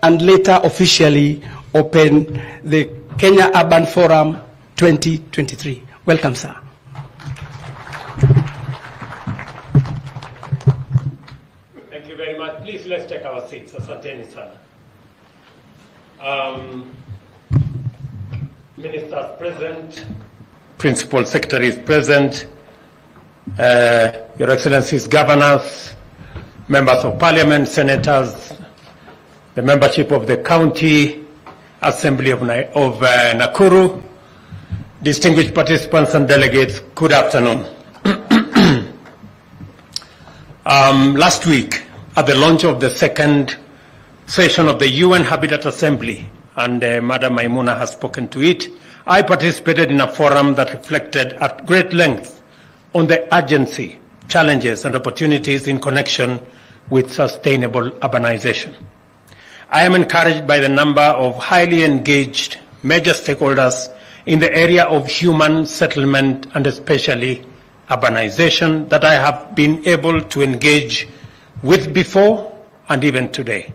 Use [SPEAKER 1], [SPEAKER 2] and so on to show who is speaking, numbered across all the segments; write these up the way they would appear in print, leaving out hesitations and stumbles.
[SPEAKER 1] and later officially open the Kenya Urban Forum 2023. Welcome, sir.
[SPEAKER 2] Thank you very much. Please, let's take our seats. Asanteni sana. Ministers present, Principal Secretaries present, Your Excellencies, Governors, Members of Parliament, Senators, the membership of the County Assembly of Nakuru, distinguished participants and delegates, good afternoon. Last week, at the launch of the second session of the UN Habitat Assembly, and Madam Maimuna has spoken to it, I participated in a forum that reflected at great length on the urgency, challenges, and opportunities in connection with sustainable urbanization. I am encouraged by the number of highly engaged major stakeholders in the area of human settlement and especially urbanization that I have been able to engage with before and even today.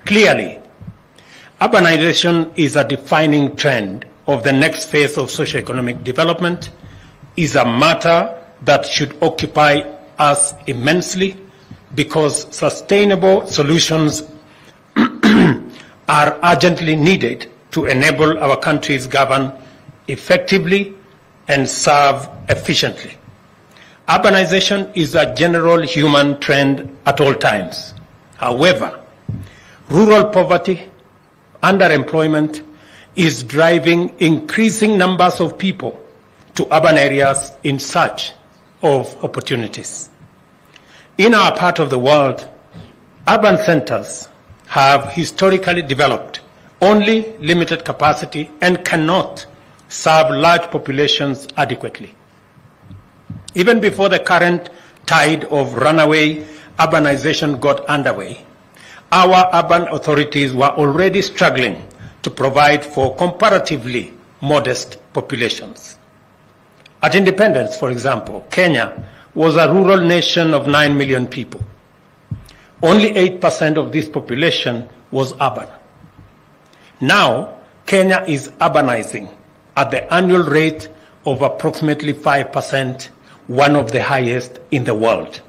[SPEAKER 2] Clearly, urbanization is a defining trend of the next phase of socioeconomic development, is a matter that should occupy us immensely because sustainable solutions are urgently needed to enable our countries govern effectively and serve efficiently. Urbanization is a general human trend at all times. However, rural poverty, underemployment is driving increasing numbers of people to urban areas in search of opportunities. In our part of the world, urban centers have historically developed only limited capacity and cannot serve large populations adequately. Even before the current tide of runaway urbanization got underway, our urban authorities were already struggling to provide for comparatively modest populations. At independence, for example, Kenya was a rural nation of 9 million people. Only 8% of this population was urban. Now, Kenya is urbanizing at the annual rate of approximately 5%, one of the highest in the world.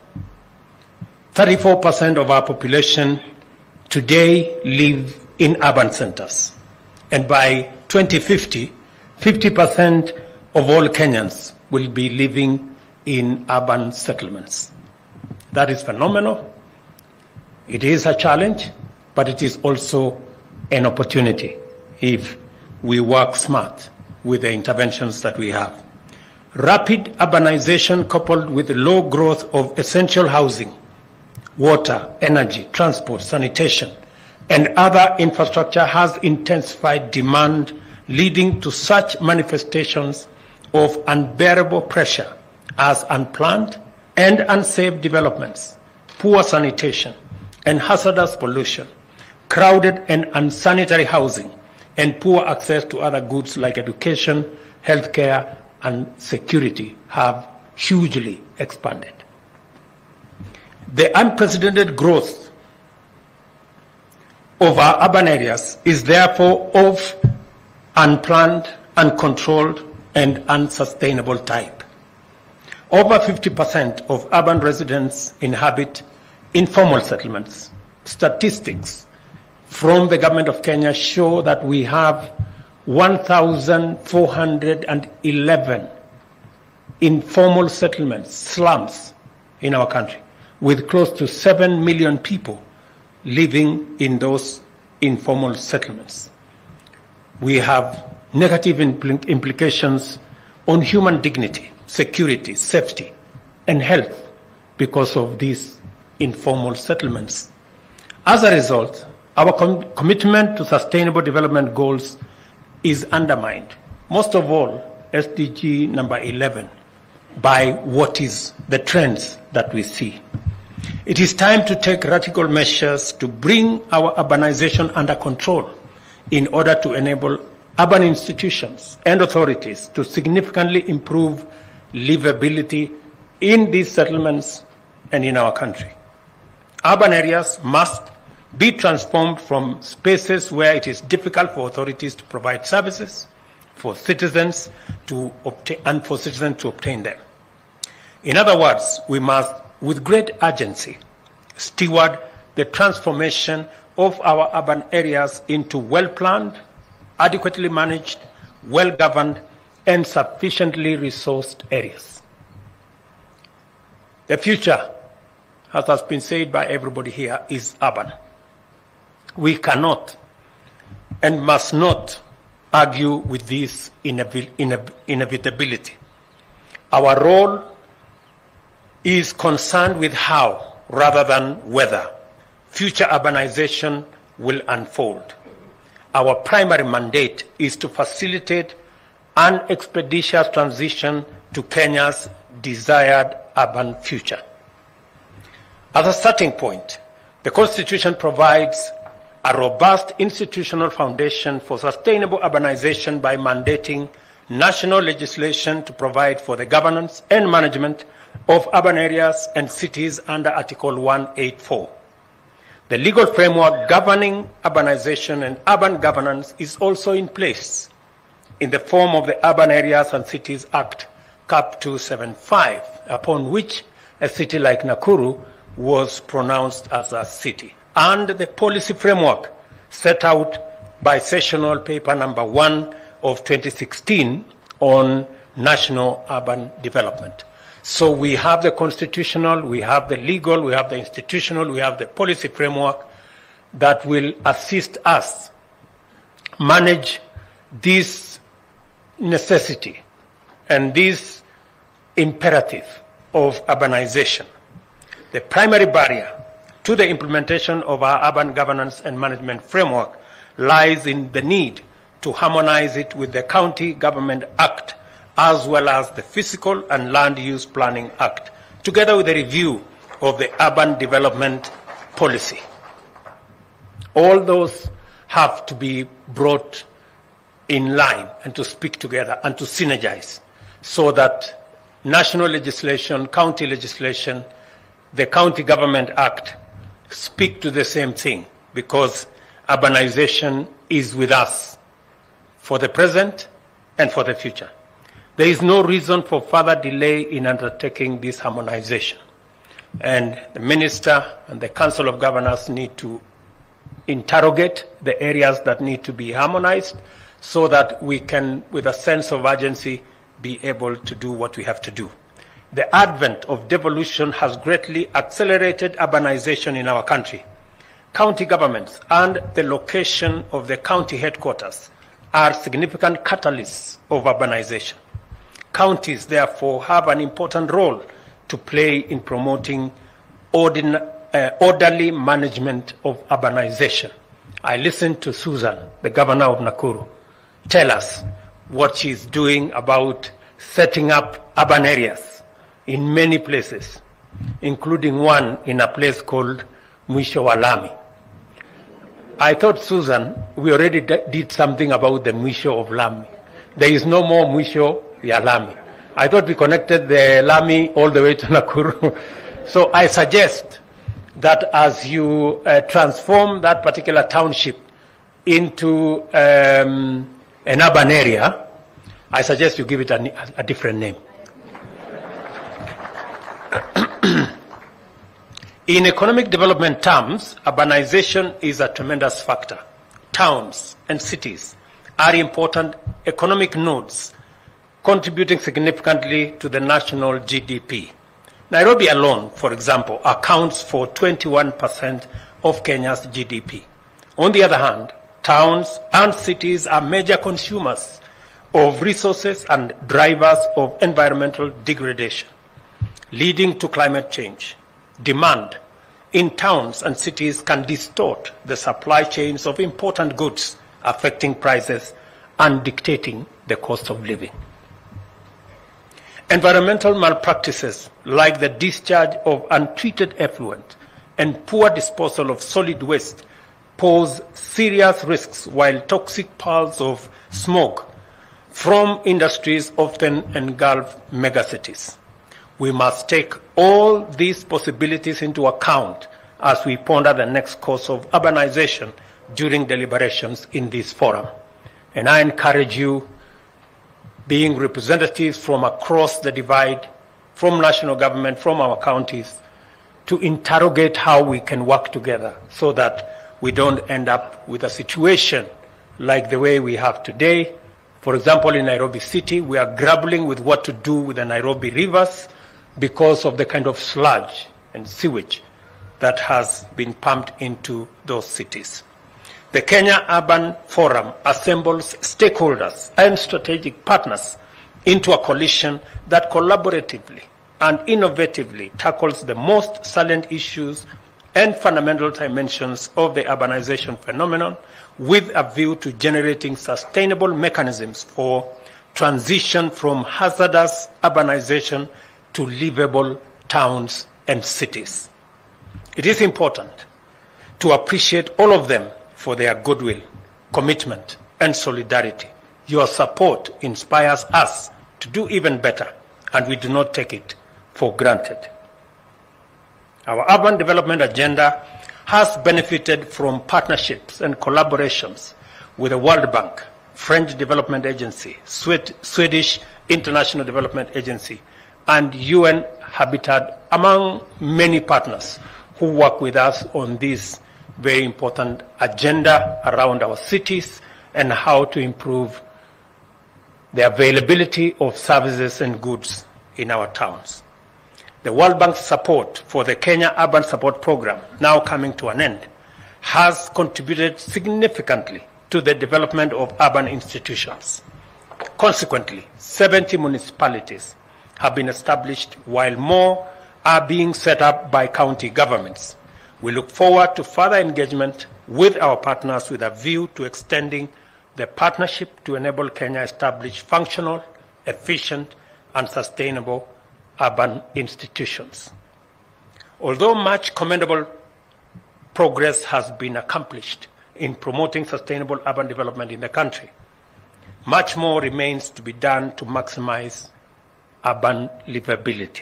[SPEAKER 2] 34% of our population today live in urban centers. And by 2050, 50% of all Kenyans will be living in urban settlements. That is phenomenal. It is a challenge, but it is also an opportunity if we work smart with the interventions that we have. Rapid urbanization coupled with low growth of essential housing, water, energy, transport, sanitation, and other infrastructure has intensified demand, leading to such manifestations of unbearable pressure as unplanned and unsafe developments, poor sanitation, and hazardous pollution, crowded and unsanitary housing, and poor access to other goods like education, healthcare, and security have hugely expanded. The unprecedented growth of our urban areas is therefore of unplanned, uncontrolled, and unsustainable type. Over 50% of urban residents inhabit informal settlements. Statistics from the government of Kenya show that we have 1,411 informal settlements, slums in our country, with close to 7 million people living in those informal settlements. We have negative implications on human dignity, security, safety, and health because of these informal settlements. As a result, our commitment to sustainable development goals is undermined, most of all SDG number 11, by what is the trends that we see. It is time to take radical measures to bring our urbanization under control in order to enable urban institutions and authorities to significantly improve livability in these settlements and in our country. Urban areas must be transformed from spaces where it is difficult for authorities to provide services for citizens to obtain them. In other words, we must, with great urgency, steward the transformation of our urban areas into well-planned, adequately managed, well-governed, and sufficiently resourced areas. The future, as has been said by everybody here, is urban. We cannot and must not argue with this inevitability. Our role is concerned with how, rather than whether, future urbanization will unfold. Our primary mandate is to facilitate an expeditious transition to Kenya's desired urban future. As a starting point, the Constitution provides a robust institutional foundation for sustainable urbanization by mandating national legislation to provide for the governance and management of urban areas and cities under Article 184. The legal framework governing urbanization and urban governance is also in place in the form of the Urban Areas and Cities Act, CAP 275, upon which a city like Nakuru was pronounced as a city, and the policy framework set out by Sessional Paper Number 1 of 2016 on national urban development. So we have the constitutional, we have the legal, we have the institutional, we have the policy framework that will assist us manage this necessity and this imperative of urbanization. The primary barrier to the implementation of our urban governance and management framework lies in the need to harmonize it with the County Government Act, as well as the Physical and Land Use Planning Act, together with a review of the urban development policy. All those have to be brought in line and to speak together and to synergize so that national legislation, county legislation, the County Government Act speak to the same thing, because urbanization is with us for the present and for the future. There is no reason for further delay in undertaking this harmonization. And the Minister and the Council of Governors need to interrogate the areas that need to be harmonized so that we can, with a sense of urgency, be able to do what we have to do. The advent of devolution has greatly accelerated urbanization in our country. County governments and the location of the county headquarters are significant catalysts of urbanization. Counties, therefore, have an important role to play in promoting orderly management of urbanization. I listened to Susan, the governor of Nakuru, tell us what she's doing about setting up urban areas in many places, including one in a place called Mwisho wa Lami. I thought, Susan, we already did something about the Mwisho of Lami. There is no more Mwisho ya Lami. I thought we connected the Lami all the way to Nakuru. So I suggest that as you transform that particular township into an urban area, I suggest you give it a different name. In economic development terms, urbanization is a tremendous factor. Towns and cities are important economic nodes, contributing significantly to the national GDP. Nairobi alone, for example, accounts for 21% of Kenya's GDP. On the other hand, towns and cities are major consumers of resources and drivers of environmental degradation, leading to climate change. Demand in towns and cities can distort the supply chains of important goods, affecting prices and dictating the cost of living. Environmental malpractices like the discharge of untreated effluent and poor disposal of solid waste pose serious risks, while toxic piles of smoke from industries often engulf megacities. We must take all these possibilities into account as we ponder the next course of urbanization during deliberations in this forum. And I encourage you, being representatives from across the divide, from national government, from our counties, to interrogate how we can work together so that we don't end up with a situation like the way we have today. For example, in Nairobi City, we are grappling with what to do with the Nairobi rivers because of the kind of sludge and sewage that has been pumped into those cities. The Kenya Urban Forum assembles stakeholders and strategic partners into a coalition that collaboratively and innovatively tackles the most salient issues and fundamental dimensions of the urbanization phenomenon with a view to generating sustainable mechanisms for transition from hazardous urbanization to livable towns and cities. It is important to appreciate all of them for their goodwill, commitment, and solidarity. Your support inspires us to do even better, and we do not take it for granted. Our urban development agenda has benefited from partnerships and collaborations with the World Bank, French Development Agency, Swedish International Development Agency, and UN Habitat, among many partners who work with us on this very important agenda around our cities and how to improve the availability of services and goods in our towns. The World Bank's support for the Kenya Urban Support Program, now coming to an end, has contributed significantly to the development of urban institutions. Consequently, 70 municipalities have been established, while more are being set up by county governments. We look forward to further engagement with our partners with a view to extending the partnership to enable Kenya establish functional, efficient, and sustainable urban institutions. Although much commendable progress has been accomplished in promoting sustainable urban development in the country, much more remains to be done to maximize urban livability.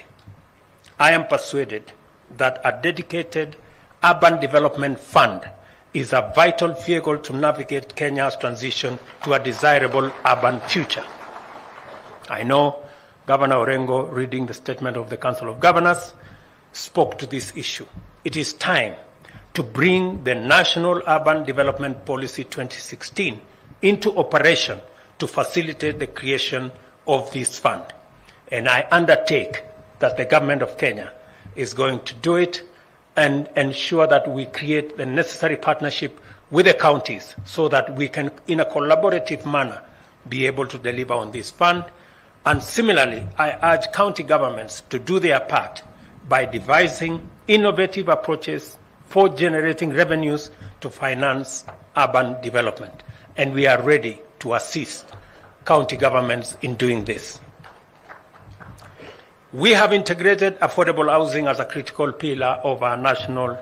[SPEAKER 2] I am persuaded that a dedicated urban development fund is a vital vehicle to navigate Kenya's transition to a desirable urban future. I know Governor Orengo, reading the statement of the Council of Governors, spoke to this issue. It is time to bring the National Urban Development Policy 2016 into operation to facilitate the creation of this fund. And I undertake that the government of Kenya is going to do it and ensure that we create the necessary partnership with the counties so that we can, in a collaborative manner, be able to deliver on this fund. And similarly, I urge county governments to do their part by devising innovative approaches for generating revenues to finance urban development. And we are ready to assist county governments in doing this. We have integrated affordable housing as a critical pillar of our national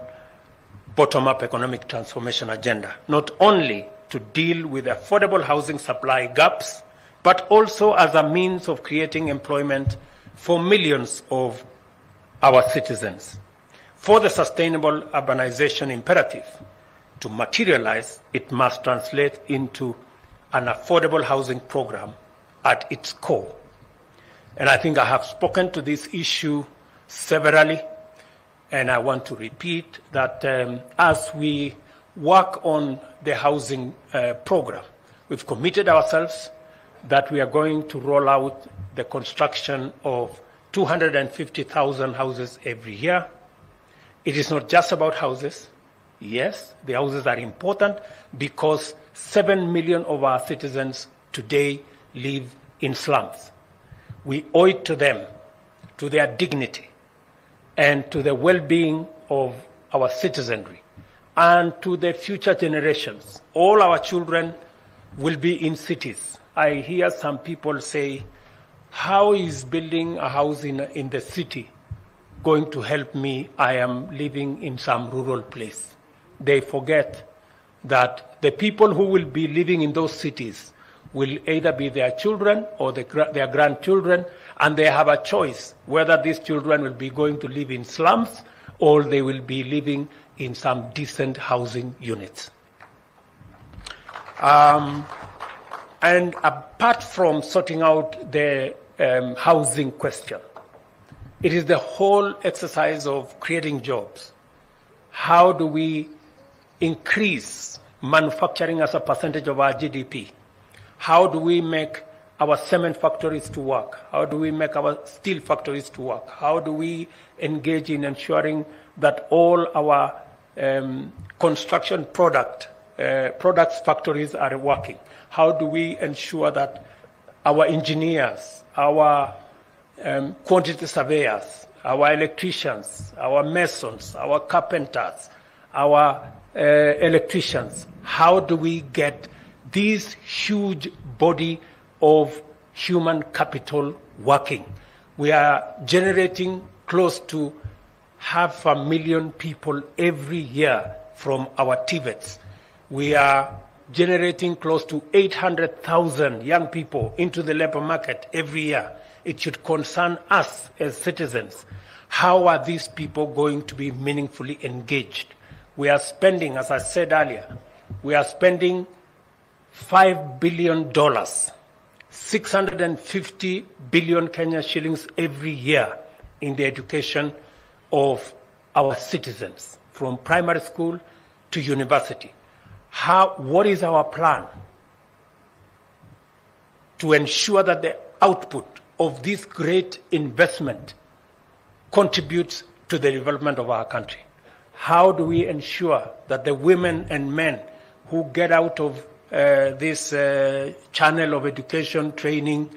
[SPEAKER 2] bottom-up economic transformation agenda, not only to deal with affordable housing supply gaps, but also as a means of creating employment for millions of our citizens. For the sustainable urbanization imperative to materialize, it must translate into an affordable housing program at its core. And I think I have spoken to this issue severally, and I want to repeat that as we work on the housing program, we've committed ourselves that we are going to roll out the construction of 250,000 houses every year. It is not just about houses. Yes, the houses are important because 7 million of our citizens today live in slums. We owe it to them, to their dignity, and to the well-being of our citizenry, and to the future generations. All our children will be in cities. I hear some people say, how is building a house in the city going to help me? I am living in some rural place. They forget that the people who will be living in those cities will either be their children or their grandchildren, and they have a choice whether these children will be going to live in slums or they will be living in some decent housing units. And apart from sorting out the housing question, it is the whole exercise of creating jobs. How do we increase manufacturing as a percentage of our GDP? How do we make our cement factories to work? How do we make our steel factories to work? How do we engage in ensuring that all our construction products factories are working? How do we ensure that our engineers, our quantity surveyors, our electricians, our masons, our carpenters, our electricians, how do we get this huge body of human capital working? We are generating close to 500,000 people every year from our TVETs. We are generating close to 800,000 young people into the labor market every year. It should concern us as citizens. How are these people going to be meaningfully engaged? We are spending, as I said earlier, we are spending $5 billion, 650 billion Kenya shillings every year in the education of our citizens, from primary school to university. What is our plan to ensure that the output of this great investment contributes to the development of our country? How do we ensure that the women and men who get out of this channel of education, training,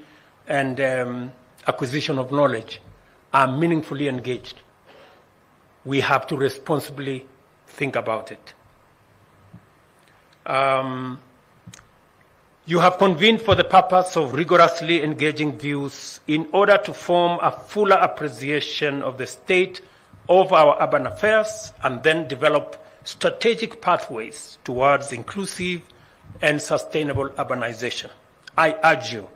[SPEAKER 2] and acquisition of knowledge are meaningfully engaged? We have to responsibly think about it. You have convened for the purpose of rigorously engaging views in order to form a fuller appreciation of the state of our urban affairs and then develop strategic pathways towards inclusive and sustainable urbanization. I urge you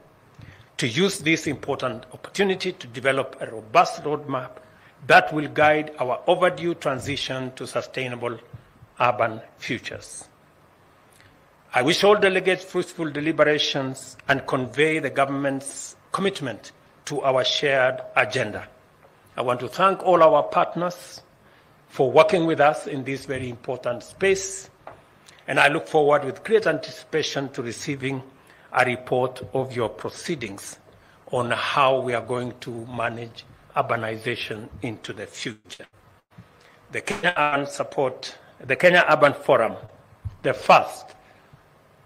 [SPEAKER 2] to use this important opportunity to develop a robust roadmap that will guide our overdue transition to sustainable urban futures. I wish all delegates fruitful deliberations and convey the government's commitment to our shared agenda. I want to thank all our partners for working with us in this very important space, and I look forward with great anticipation to receiving a report of your proceedings on how we are going to manage urbanization into the future. The Kenya Urban Forum, the first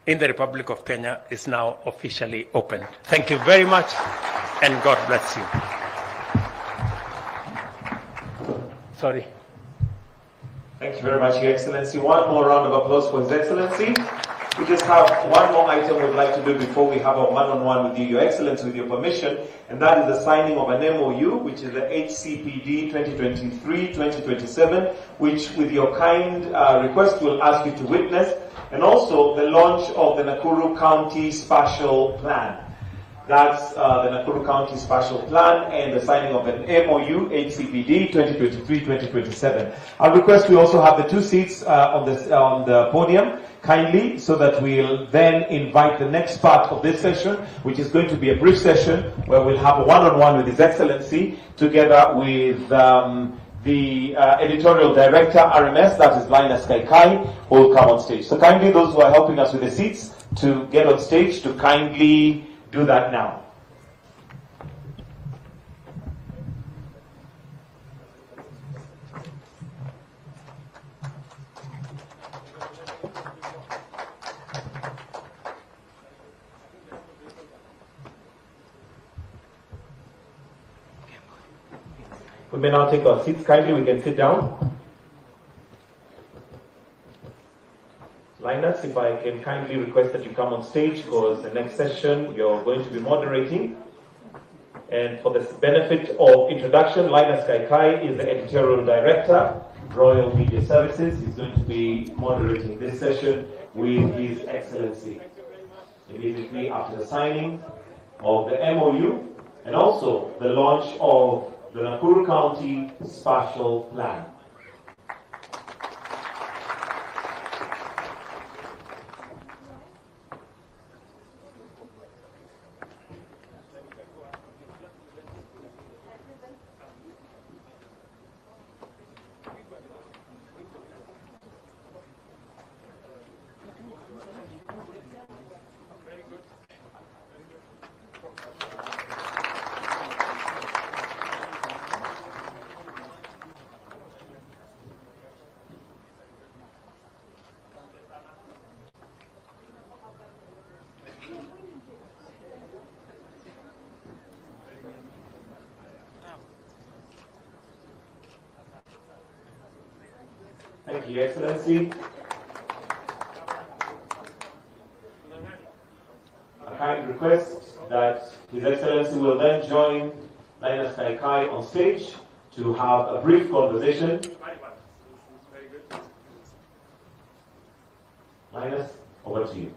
[SPEAKER 2] in the Republic of Kenya, is now officially open. Thank you very much, and God bless you. Sorry.
[SPEAKER 3] Thank you very much, Your Excellency. One more round of applause for His Excellency. We just have one more item we'd like to do before we have a one-on-one with you, Your Excellency, with your permission, and that is the signing of an MOU, which is the HCPD 2023-2027, which, with your kind request, we'll ask you to witness, and also the launch of the Nakuru County Spatial Plan. That's the Nakuru County Spatial Plan and the signing of an MOU, HCPD 2023-2027. I'll request we also have the two seats on the podium, kindly, so that we'll then invite the next part of this session, which is going to be a brief session where we'll have a one-on-one with His Excellency, together with the editorial director, RMS, that is Linus Kaikai, who will come on stage. So kindly, those who are helping us with the seats to get on stage, to kindly do that now. We may now take our seats. Kindly, we can sit down. Linus, if I can kindly request that you come on stage, because the next session you're going to be moderating. And for the benefit of introduction, Linus Kaikai is the editorial director, Royal Media Services. He's going to be moderating this session with His Excellency immediately after the signing of the MOU and also the launch of the Nakuru County Spatial Plan. Your Excellency. A kind request that His Excellency will then join Linus Kaikai on stage to have a brief conversation. Linus, over to you.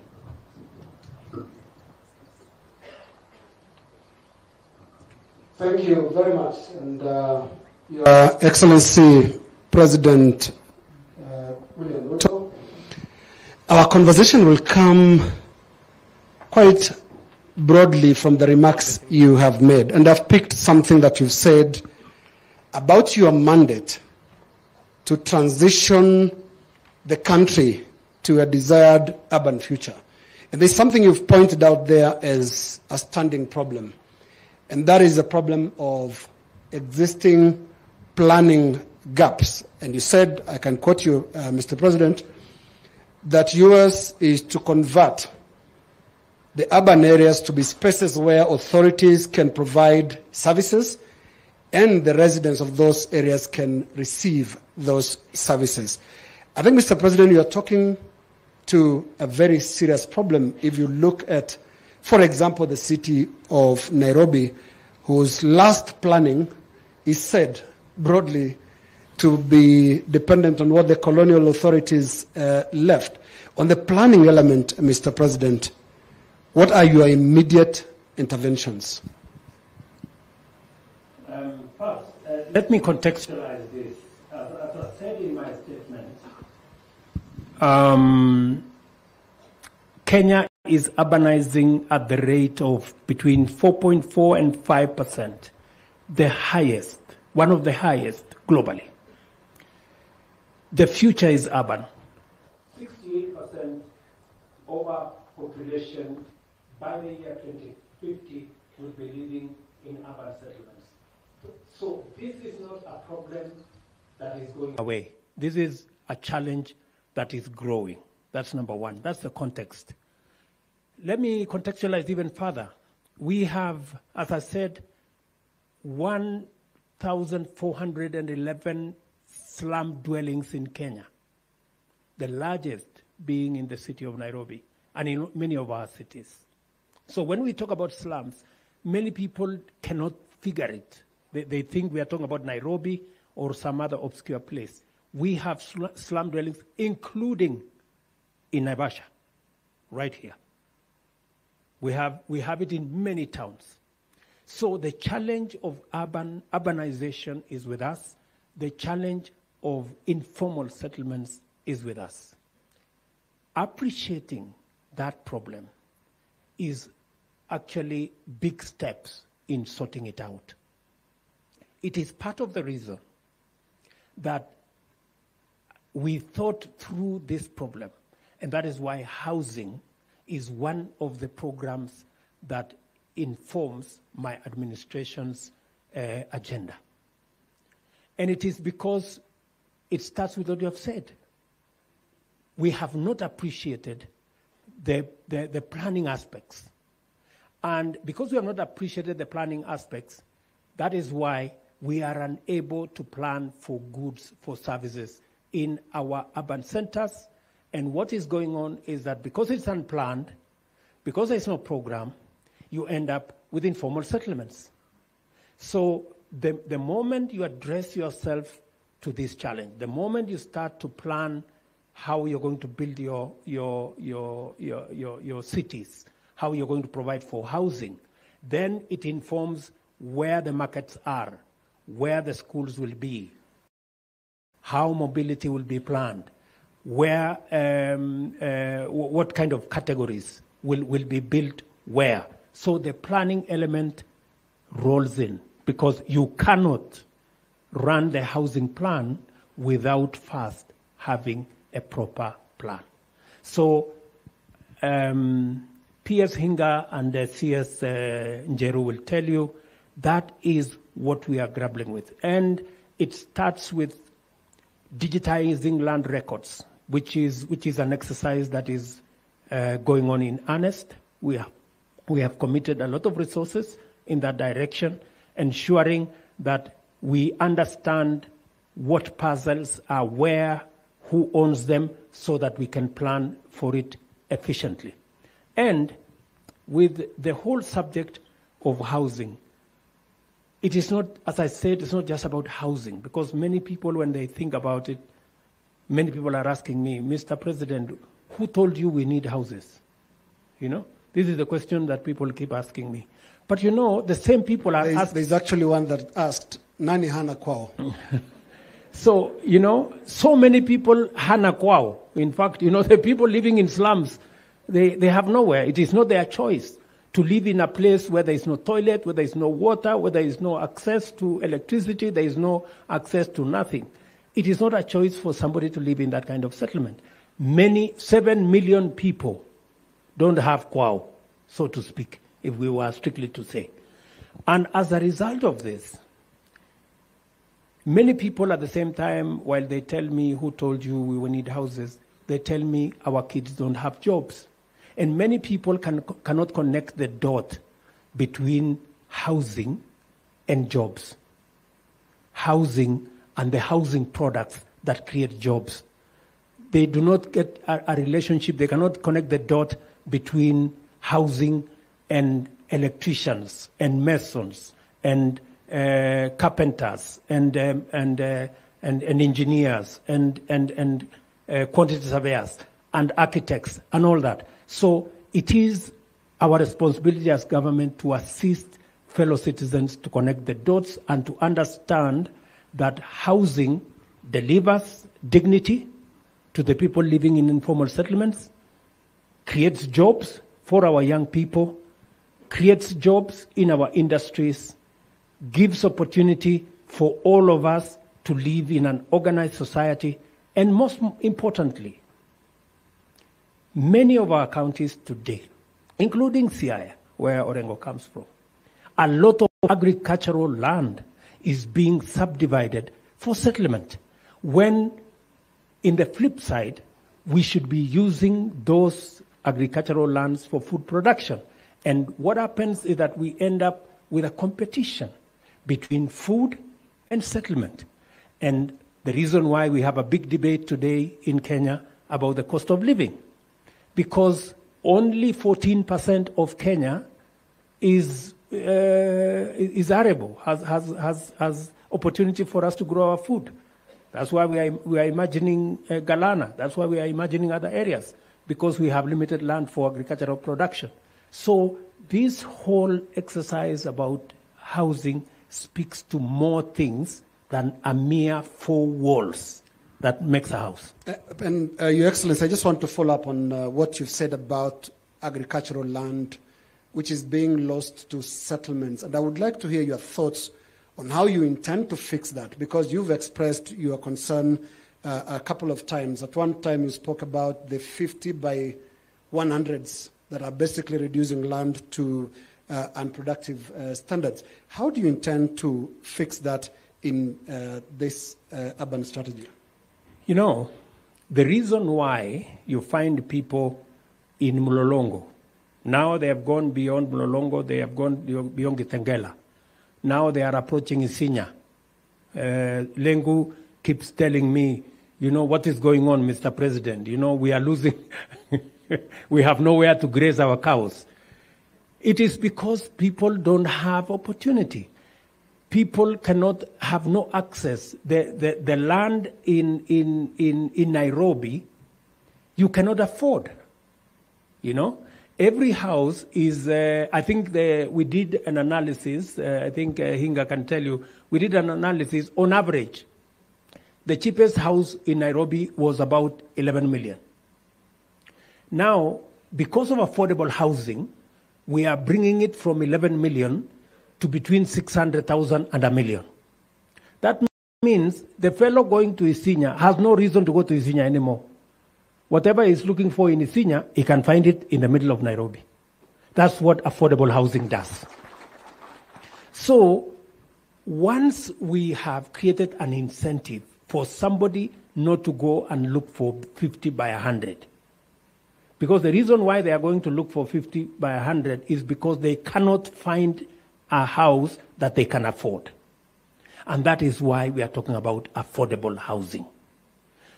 [SPEAKER 4] Thank you very much. And Your Excellency, President William Ruto, our conversation will come quite broadly from the remarks you have made. And I've picked something that you've said about your mandate to transition the country to a desired urban future. And there's something you've pointed out there as a standing problem. And that is the problem of existing planning gaps. And you said, I can quote you, Mr. President, that yours is to convert the urban areas to be spaces where authorities can provide services and the residents of those areas can receive those services. I think, Mr. President, you are talking to a very serious problem. If you look at, for example, the city of Nairobi, whose last planning is said broadly to be dependent on what the colonial authorities left. On the planning element, Mr. President, what are your immediate interventions?
[SPEAKER 2] First, let me contextualize this. As I said in my statement, Kenya is urbanizing at the rate of between 4.4 and 5%, the highest, one of the highest globally. The future is urban. 68% overpopulation by the year 2050 will be living in urban settlements. So this is not a problem that is going away. This is a challenge that is growing. That's number one. That's the context. Let me contextualize even further. We have, as I said, 1,411 slum dwellings in Kenya, the largest being in the city of Nairobi and in many of our cities. So when we talk about slums, many people cannot figure it. They think we are talking about Nairobi or some other obscure place. We have slum dwellings, including in Naivasha, right here. We have it in many towns. So the challenge of urbanization is with us. The challenge of informal settlements is with us. Appreciating that problem is actually big steps in sorting it out. It is part of the reason that we thought through this problem, and that is why housing is one of the programs that informs my administration's agenda. And it is because it starts with what you have said. We have not appreciated the planning aspects. And because we have not appreciated the planning aspects, that is why we are unable to plan for goods, for services in our urban centers. And what is going on is that because it's unplanned, because there's no program, you end up with informal settlements. So the moment you address yourself to this challenge, the moment you start to plan how you're going to build your cities, how you're going to provide for housing, then it informs where the markets are, where the schools will be, how mobility will be planned, where, what kind of categories will be built where. So the planning element rolls in because you cannot run the housing plan without first having a proper plan. So PS Hinga and CS Njeru will tell you that is what we are grappling with. And it starts with digitizing land records, which is an exercise that is going on in earnest. We have committed a lot of resources in that direction, ensuring that we understand what parcels are where, who owns them, so that we can plan for it efficiently. And with the whole subject of housing, it is not, as I said, it's not just about housing, because many people, when they think about it, many people are asking me, Mr. President, who told you we need houses? You know, this is the question that people keep asking me. But you know, the same people are asking.
[SPEAKER 4] There's actually one that asked, Nani hana kwao?
[SPEAKER 2] So, you know, so many people hana kwao. In fact, you know, the people living in slums, they have nowhere. It is not their choice to live in a place where there is no toilet, where there is no water, where there is no access to electricity, there is no access to nothing. It is not a choice for somebody to live in that kind of settlement. 7 million people don't have kwao, so to speak, if we were strictly to say. And as a result of this, many people at the same time, while they tell me, who told you we will need houses, they tell me our kids don't have jobs. And many people cannot connect the dot between housing and jobs. Housing and the housing products that create jobs. They do not get a relationship, they cannot connect the dot between housing and electricians and masons and carpenters and engineers and quantity surveyors and architects and all that. So it is our responsibility as government to assist fellow citizens to connect the dots and to understand that housing delivers dignity to the people living in informal settlements, creates jobs for our young people, creates jobs in our industries, gives opportunity for all of us to live in an organized society, and most importantly, many of our counties today, including Siaya, where Orengo comes from, a lot of agricultural land is being subdivided for settlement, when in the flip side, we should be using those agricultural lands for food production. And what happens is that we end up with a competition between food and settlement. And the reason why we have a big debate today in Kenya about the cost of living, because only 14% of Kenya is arable, has opportunity for us to grow our food. That's why we are imagining Galana. That's why we are imagining other areas, because we have limited land for agricultural production. So this whole exercise about housing speaks to more things than a mere 4 walls that makes a house.
[SPEAKER 4] Your Excellency, I just want to follow up on what you've said about agricultural land, which is being lost to settlements. And I would like to hear your thoughts on how you intend to fix that, because you've expressed your concern a couple of times. At one time, you spoke about the 50 by 100s that are basically reducing land to unproductive standards. How do you intend to fix that in this urban strategy?
[SPEAKER 2] You know, the reason why you find people in Mlolongo, now they have gone beyond Mlolongo, they have gone beyond Gitengela. Now they are approaching Isinya. Lengu keeps telling me, you know, what is going on, Mr. President? You know, we are losing, we have nowhere to graze our cows. It is because people don't have opportunity. People cannot have no access. The land in Nairobi, you cannot afford, you know? Every house is, I think we did an analysis, I think Hinga can tell you, we did an analysis on average. The cheapest house in Nairobi was about 11 million. Now, because of affordable housing, we are bringing it from 11 million to between 600,000 and 1 million. That means the fellow going to Isinya has no reason to go to Isinya anymore. Whatever he's looking for in Isinya, he can find it in the middle of Nairobi. That's what affordable housing does. So once we have created an incentive for somebody not to go and look for 50 by 100, because the reason why they are going to look for 50 by 100 is because they cannot find a house that they can afford. And that is why we are talking about affordable housing.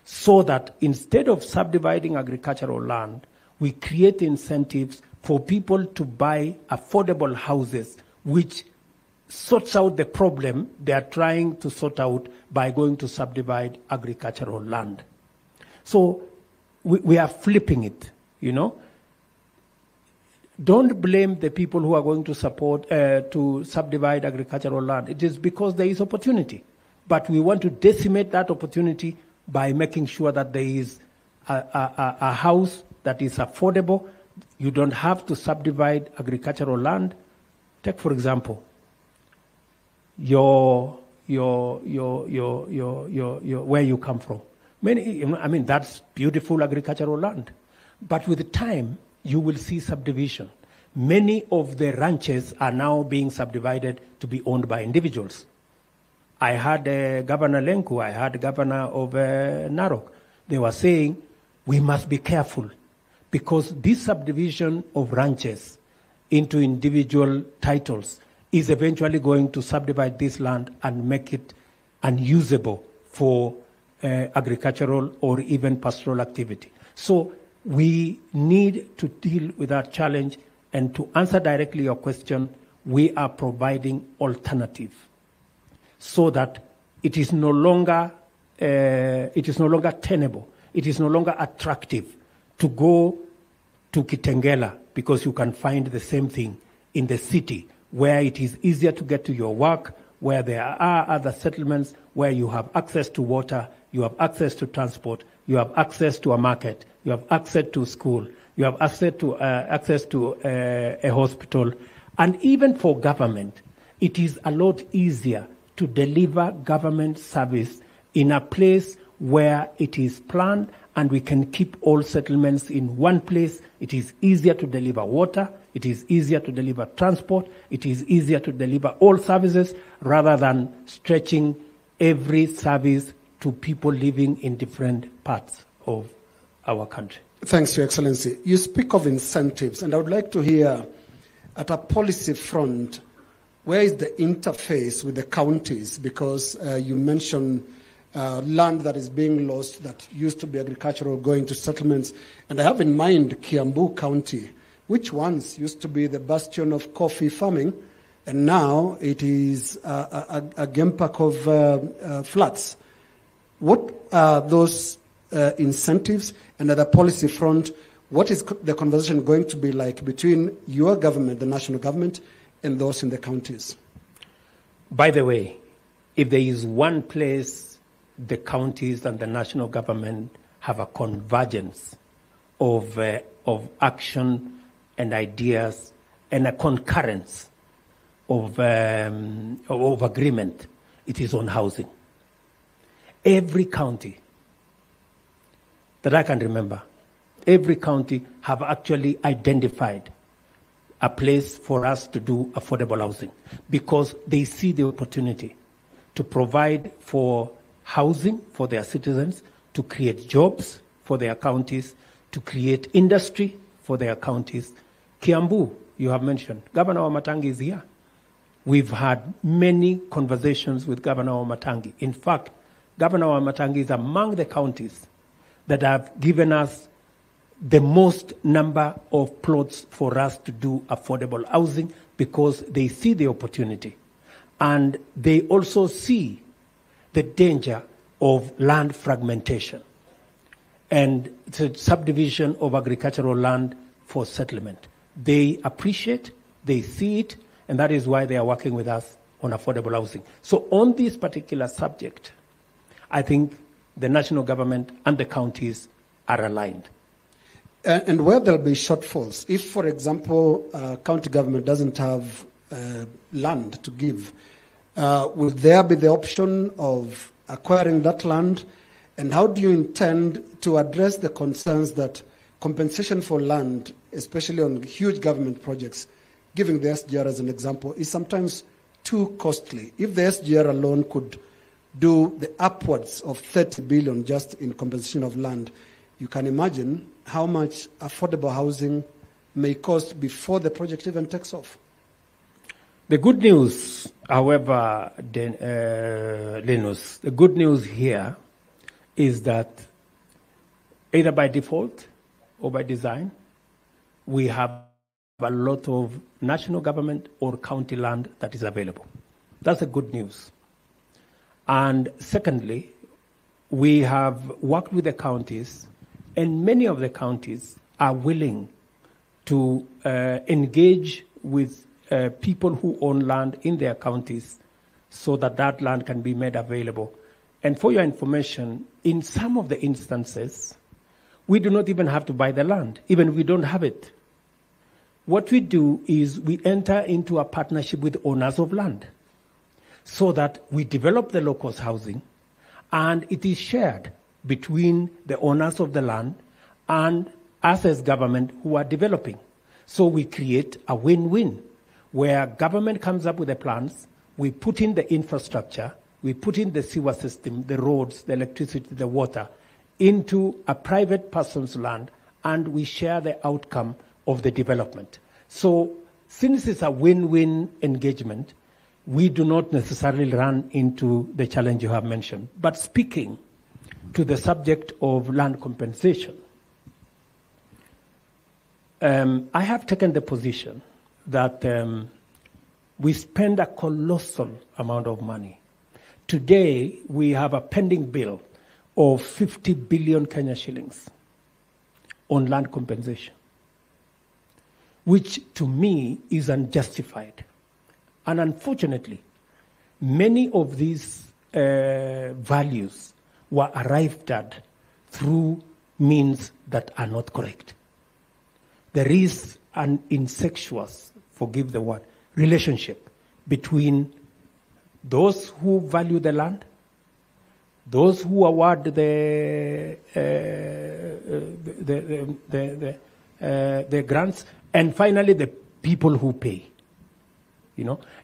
[SPEAKER 2] so that instead of subdividing agricultural land, we create incentives for people to buy affordable houses, which sorts out the problem they are trying to sort out by going to subdivide agricultural land. So we are flipping it, you know. Don't blame the people who are going to support, to subdivide agricultural land. It is because there is opportunity. But we want to decimate that opportunity by making sure that there is a house that is affordable. You don't have to subdivide agricultural land. Take, for example, where you come from. That's beautiful agricultural land. But with time, you will see subdivision. Many of the ranches are now being subdivided to be owned by individuals. I had Governor Lenku, I had Governor of Narok. They were saying, we must be careful because this subdivision of ranches into individual titles is eventually going to subdivide this land and make it unusable for agricultural or even pastoral activity. So we need to deal with that challenge, and to answer directly your question, we are providing alternative so that it is no longer tenable, it is no longer attractive to go to Kitengela because you can find the same thing in the city where it is easier to get to your work, where there are other settlements, where you have access to water, you have access to transport, you have access to a market, you have access to school, you have access to a hospital, and even for government, it is a lot easier to deliver government service in a place where it is planned and we can keep all settlements in one place. It is easier to deliver water, it is easier to deliver transport, it is easier to deliver all services rather than stretching every service to people living in different parts of our country.
[SPEAKER 4] Thanks, Your Excellency. You speak of incentives, and I would like to hear, at a policy front, where is the interface with the counties? Because you mentioned land that is being lost that used to be agricultural going to settlements. And I have in mind Kiambu County, which once used to be the bastion of coffee farming, and now it is a game park of flats. What are those incentives? And at the policy front, what is the conversation going to be like between your government, the national government, and those in the counties?
[SPEAKER 2] By the way, if there is one place the counties and the national government have a convergence of action and ideas and a concurrence of agreement, it is on housing. Every county that I can remember, every county have actually identified a place for us to do affordable housing because they see the opportunity to provide for housing for their citizens, to create jobs for their counties, to create industry for their counties. Kiambu, you have mentioned, Governor Wamatangi is here. We've had many conversations with Governor Wamatangi. In fact, Governor Wamatangi is among the counties that have given us the most number of plots for us to do affordable housing because they see the opportunity. And they also see the danger of land fragmentation and the subdivision of agricultural land for settlement. They appreciate, they see it, and that is why they are working with us on affordable housing. So on this particular subject, I think the national government and the counties are aligned.
[SPEAKER 4] And where there'll be shortfalls, if, for example, county government doesn't have land to give, will there be the option of acquiring that land? And how do you intend to address the concerns that compensation for land, especially on huge government projects, giving the SGR as an example, is sometimes too costly? If the SGR alone could do the upwards of 30 billion just in compensation of land, you can imagine how much affordable housing may cost before the project even takes off.
[SPEAKER 2] The good news, however, Linus, the good news here is that either by default or by design, we have a lot of national government or county land that is available. That's the good news. And secondly, we have worked with the counties, and many of the counties are willing to engage with people who own land in their counties so that that land can be made available. And for your information, in some of the instances, we do not even have to buy the land, even if we don't have it. What we do is we enter into a partnership with owners of land so that we develop the low-cost housing, and it is shared between the owners of the land and us as government who are developing. So we create a win-win where government comes up with the plans, we put in the infrastructure, we put in the sewer system, the roads, the electricity, the water, into a private person's land, and we share the outcome of the development. So since it's a win-win engagement, we do not necessarily run into the challenge you have mentioned. But speaking to the subject of land compensation, I have taken the position that we spend a colossal amount of money. Today, we have a pending bill of 50 billion Kenya shillings on land compensation, which to me is unjustified. And unfortunately, many of these values were arrived at through means that are not correct. There is an incestuous, forgive the word, relationship between those who value the land, those who award the grants, and finally the people who pay.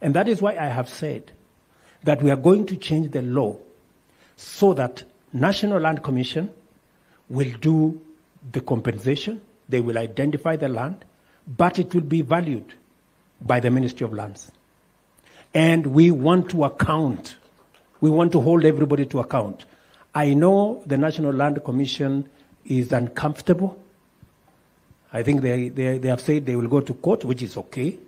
[SPEAKER 2] And that is why I have said that we are going to change the law so that National Land Commission will do the compensation, they will identify the land, but it will be valued by the Ministry of Lands. And we want to account. We want to hold everybody to account. I know the National Land Commission is uncomfortable. I think they have said they will go to court, which is okay.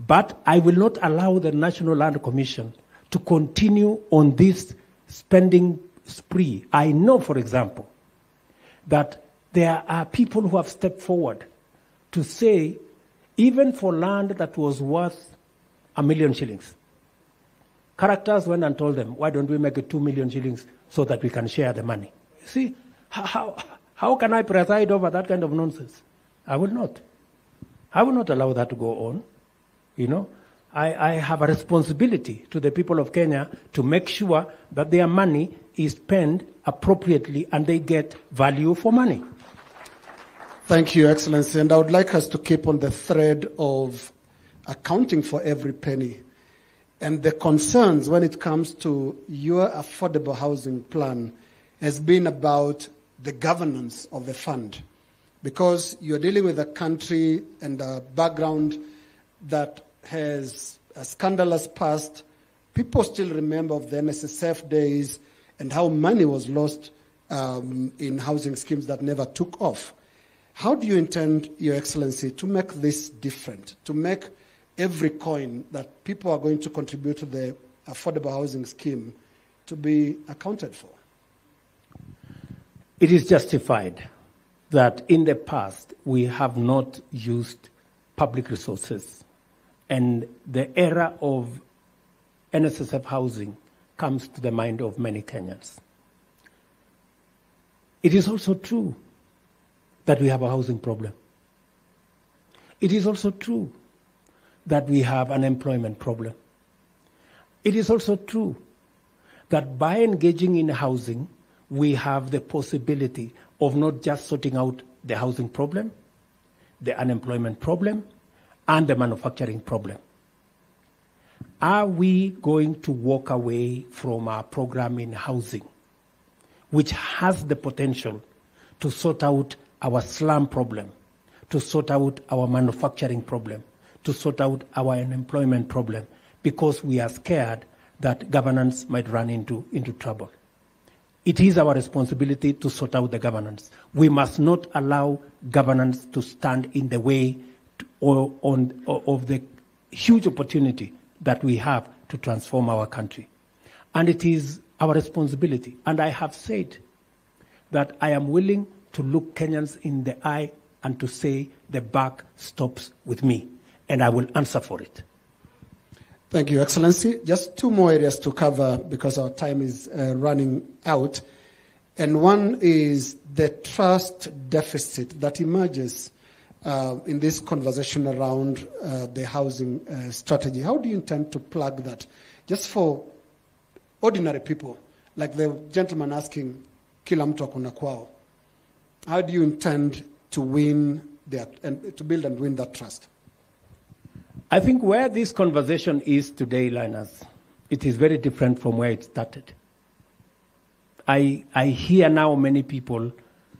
[SPEAKER 2] But I will not allow the National Land Commission to continue on this spending spree. I know, for example, that there are people who have stepped forward to say, even for land that was worth 1 million shillings, characters went and told them, why don't we make it 2 million shillings so that we can share the money? See, how can I preside over that kind of nonsense? I will not. I will not allow that to go on. I have a responsibility to the people of Kenya to make sure that their money is spent appropriately and they get value for money.
[SPEAKER 4] Thank you, Excellency. And I would like us to keep on the thread of accounting for every penny. And the concerns when it comes to your affordable housing plan has been about the governance of the fund. Because you're dealing with a country and a background that has a scandalous past. People still remember of the NSSF days and how money was lost in housing schemes that never took off. How do you intend, Your Excellency, to make this different, to make every coin that people are going to contribute to the affordable housing scheme to be accounted for?
[SPEAKER 2] It is justified that in the past we have not used public resources, and the era of NSSF housing comes to the mind of many Kenyans. It is also true that we have a housing problem. It is also true that we have an employment problem. It is also true that by engaging in housing, we have the possibility of not just sorting out the housing problem, the unemployment problem, and the manufacturing problem. Are we going to walk away from our program in housing, which has the potential to sort out our slum problem, to sort out our manufacturing problem, to sort out our unemployment problem, because we are scared that governance might run into trouble? it is our responsibility to sort out the governance. We must not allow governance to stand in the way of the huge opportunity that we have to transform our country. And it is our responsibility. And I have said that I am willing to look Kenyans in the eye and to say the buck stops with me, and I will answer for it.
[SPEAKER 4] Thank you, Excellency. Just two more areas to cover because our time is running out. And one is the trust deficit that emerges in this conversation around the housing strategy. How do you intend to plug that? Just for ordinary people, like the gentleman asking, kila mtu akona kwao. How do you intend to win that and to build and win that trust?
[SPEAKER 2] I think where this conversation is today, Linus, it is very different from where it started. I hear now many people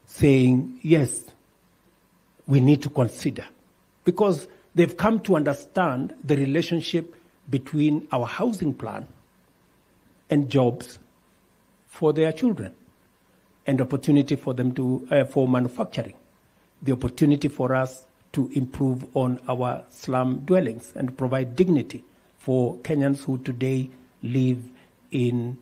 [SPEAKER 2] saying, yes, we need to consider, because they've come to understand the relationship between our housing plan and jobs for their children, and opportunity for them to, for manufacturing, the opportunity for us to improve on our slum dwellings and provide dignity for Kenyans who today live in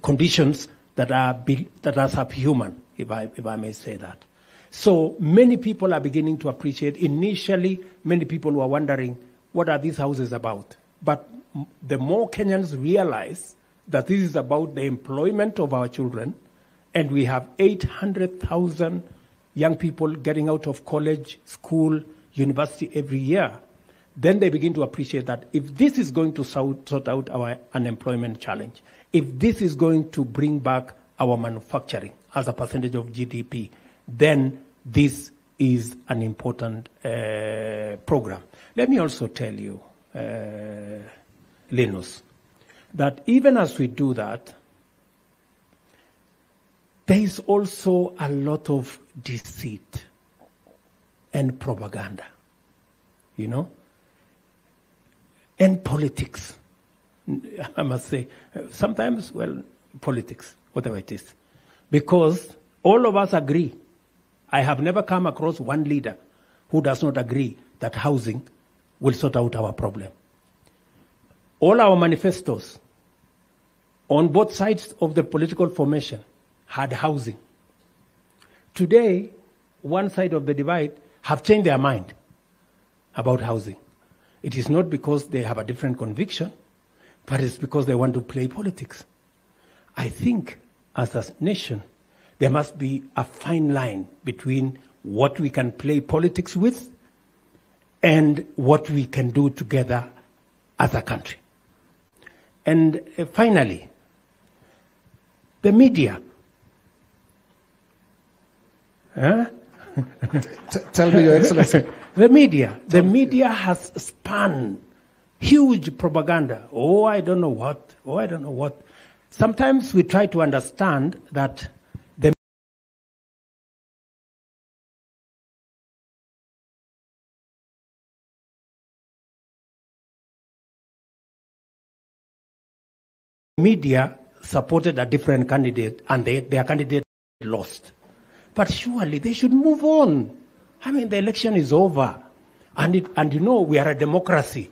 [SPEAKER 2] conditions that are subhuman, if I may say that. So many people are beginning to appreciate. Initially, many people were wondering, what are these houses about? But the more Kenyans realize that this is about the employment of our children, and we have 800,000 young people getting out of college, school, university every year, then they begin to appreciate that if this is going to sort out our unemployment challenge, if this is going to bring back our manufacturing as a percentage of GDP, then this is an important program. Let me also tell you, Linus, that even as we do that, there is also a lot of deceit and propaganda, you know, and politics. I must say, sometimes, well, politics, whatever it is, because all of us agree. I have never come across one leader who does not agree that housing will sort out our problem. All our manifestos on both sides of the political formation had housing. Today, one side of the divide have changed their mind about housing. It is not because they have a different conviction, but it's because they want to play politics. I think as a nation, there must be a fine line between what we can play politics with and what we can do together as a country. And finally, the media.
[SPEAKER 4] Tell me, Your Excellency.
[SPEAKER 2] The media has spun huge propaganda. Oh, I don't know what. Oh, I don't know what. Sometimes we try to understand that the media supported a different candidate and their candidate lost. But surely they should move on. I mean, the election is over. And you know, we are a democracy.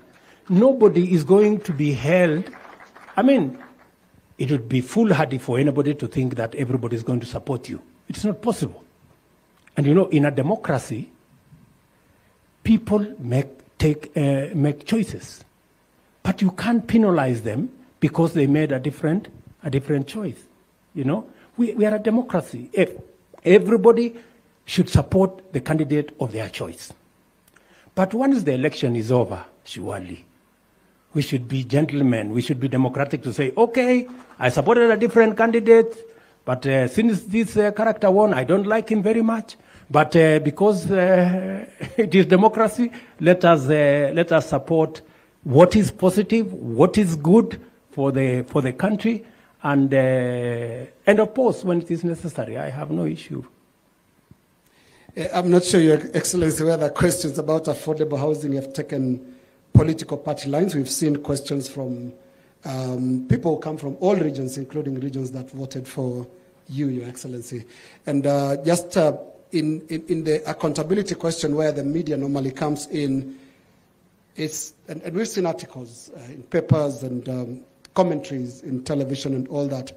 [SPEAKER 2] Nobody is going to be held. I mean, it would be foolhardy for anybody to think that everybody is going to support you. It's not possible. And you know, in a democracy, people make choices. But you can't penalize them because they made a different choice. You know, we are a democracy. If everybody should support the candidate of their choice. But once the election is over, surely, we should be gentlemen, we should be democratic to say, okay, I supported a different candidate, but since this character won, I don't like him very much. But because it is democracy, let us support what is positive, what is good for the country, and of course, when it is necessary, I have no issue.
[SPEAKER 4] I'm not sure, Your Excellency, whether questions about affordable housing have taken political party lines. We've seen questions from People come from all regions, including regions that voted for you, Your Excellency. And just in the accountability question where the media normally comes in, and we've seen articles in papers and commentaries in television and all that,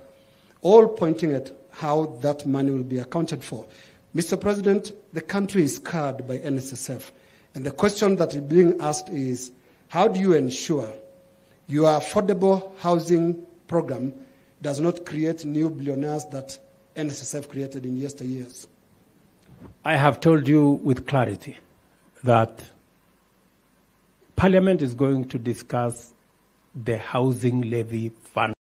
[SPEAKER 4] all pointing at how that money will be accounted for. Mr. President, the country is scarred by NSSF. And the question that is being asked is, how do you ensure your affordable housing program does not create new billionaires that NSSF created in yesteryears?
[SPEAKER 2] I have told you with clarity that Parliament is going to discuss the housing levy fund.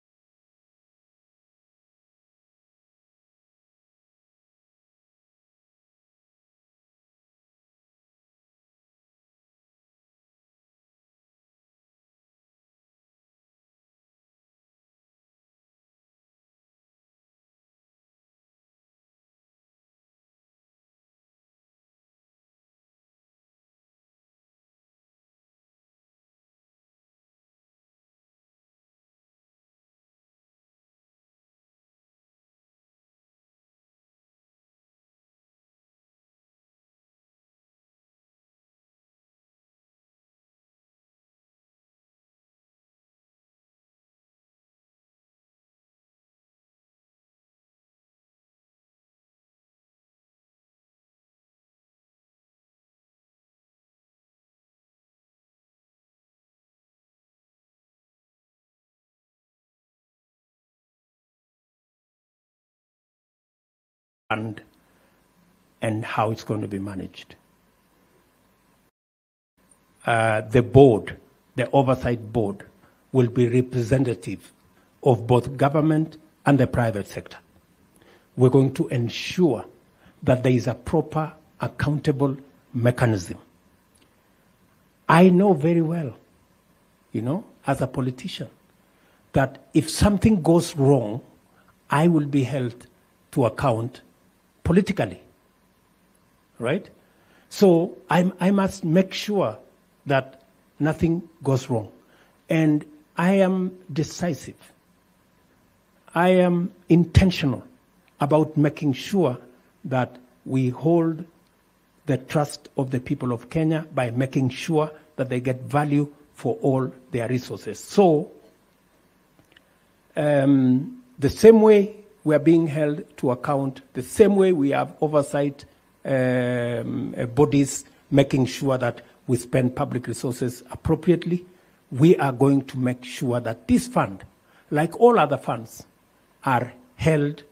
[SPEAKER 2] And how it's going to be managed. The board, the oversight board, will be representative of both government and the private sector. We're going to ensure that there is a proper, accountable mechanism. I know very well, as a politician, that if something goes wrong, I will be held to account politically, right? So I must make sure that nothing goes wrong. And I am decisive. I am intentional about making sure that we hold the trust of the people of Kenya by making sure that they get value for all their resources. So the same way we are being held to account, the same way we have oversight bodies making sure that we spend public resources appropriately, we are going to make sure that this fund, like all other funds, are held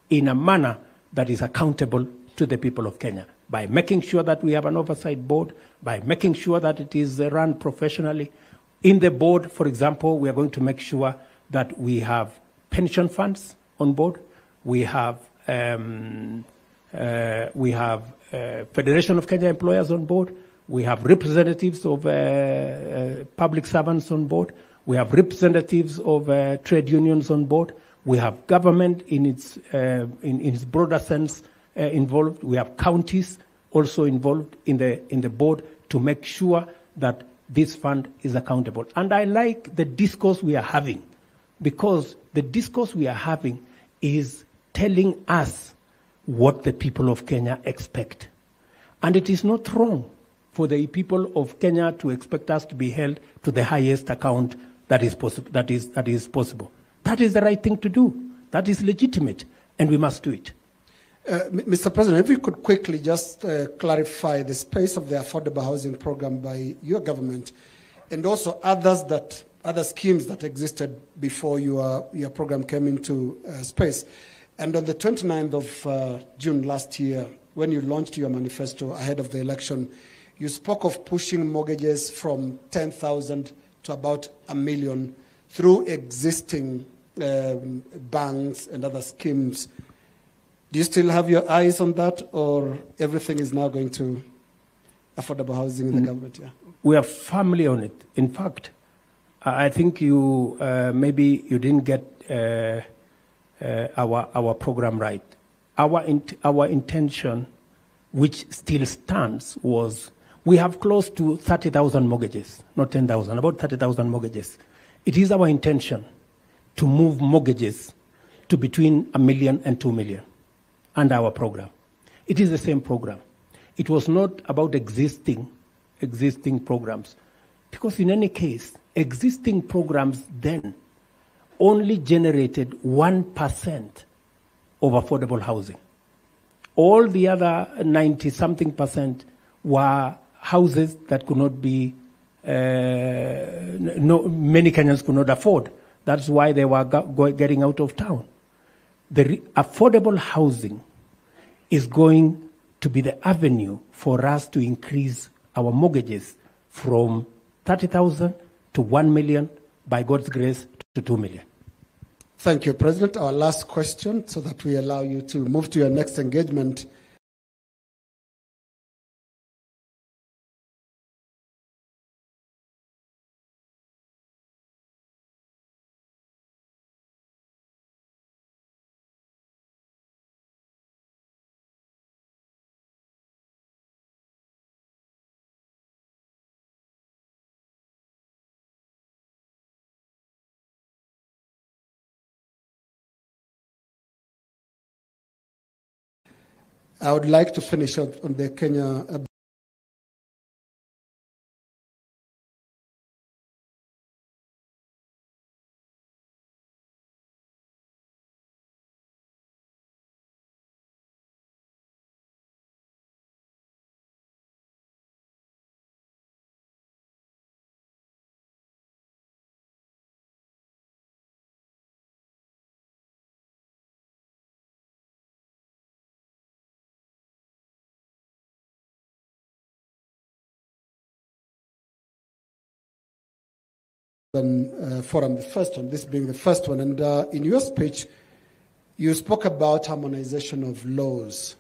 [SPEAKER 2] in a manner that is accountable to the people of Kenya, by making sure that we have an oversight board, by making sure that it is run professionally. In the board, for example, we are going to make sure that we have pension funds on board. We have Federation of Kenya Employers on board. We have representatives of public servants on board. We have representatives of trade unions on board. We have government in its broader sense involved. We have counties also involved in the board to make sure that this fund is accountable. And I like the discourse we are having, because the discourse we are having is telling us what the people of Kenya expect. And it is not wrong for the people of Kenya to expect us to be held to the highest account that is possible. That is possible. That is the right thing to do. That is legitimate, and we must do it.
[SPEAKER 4] Mr. President, if we could quickly just clarify the space of the affordable housing program by your government, and also other schemes that existed before your program came into space. And on the 29th of June last year, when you launched your manifesto ahead of the election, you spoke of pushing mortgages from 10,000 to about 1 million through existing banks and other schemes. Do you still have your eyes on that, or everything is now going to affordable housing in the government? Yeah.
[SPEAKER 2] We are firmly on it. In fact, I think you maybe you didn't get our program right. Our intention, which still stands, was we have close to 30,000 mortgages, not 10,000, about 30,000 mortgages. It is our intention to move mortgages to between $1 million and $2 million under our program. It is the same program. It was not about existing programs, because in any case, existing programs then only generated 1% of affordable housing. All the other 90-something% were houses that could not be, many Kenyans could not afford. That's why they were getting out of town. The affordable housing is going to be the avenue for us to increase our mortgages from 30,000 to 1 million, by God's grace, to 2 million.
[SPEAKER 4] Thank you, President. Our last question, so that we allow you to move to your next engagement. I would like to finish up on the Kenya. Forum, the first one, this being the first one. And in your speech, you spoke about harmonization of laws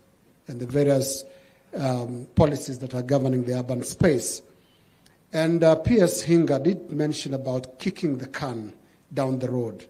[SPEAKER 4] and the various policies that are governing the urban space. And P.S. Hinga did mention about kicking the can down the road.